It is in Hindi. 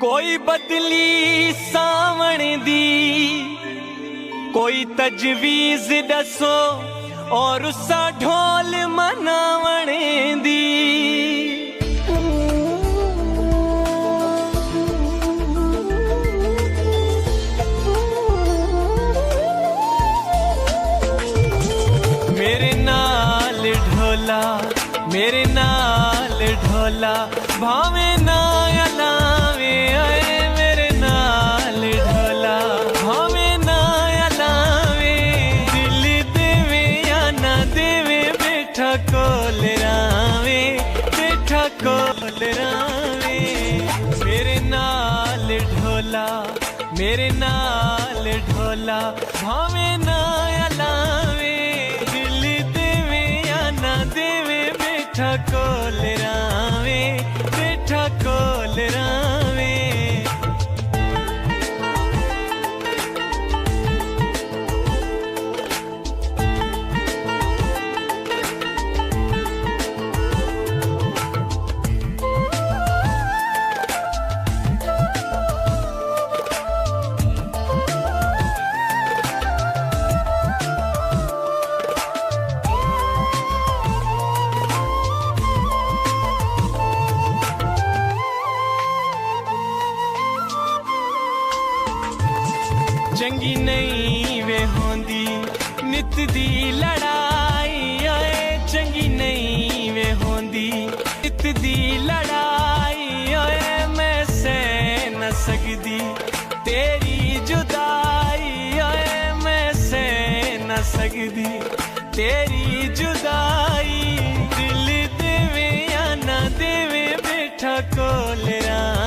कोई बदली सावण दी कोई तजवीज दसो और उसा ढोल मनावण दी। मेरे नाल ढोला मेरे नाल ढोला भावे ना अलावे आए मेरे नाल ढोला भावे ना अलावे दिल देवे या ना देवे बैठा कोल रावे बैठा कोल रावे। मेरे नाल ढोला मेरे नाल ढोला भावे ना अलावे दिल देवे या ना देवे बैठा कोल रावे बैठा कोल रावे। चंगी नहीं वे होंदी नित दी लड़ाई आए चंगी नहीं वे होंदी नित दी लड़ाई आए मैं सह न सकदी तेरी जुदाई आए मैं सह न सकदी तेरी जुदाई दिल देवे या ना देवे बैठा कोल रावे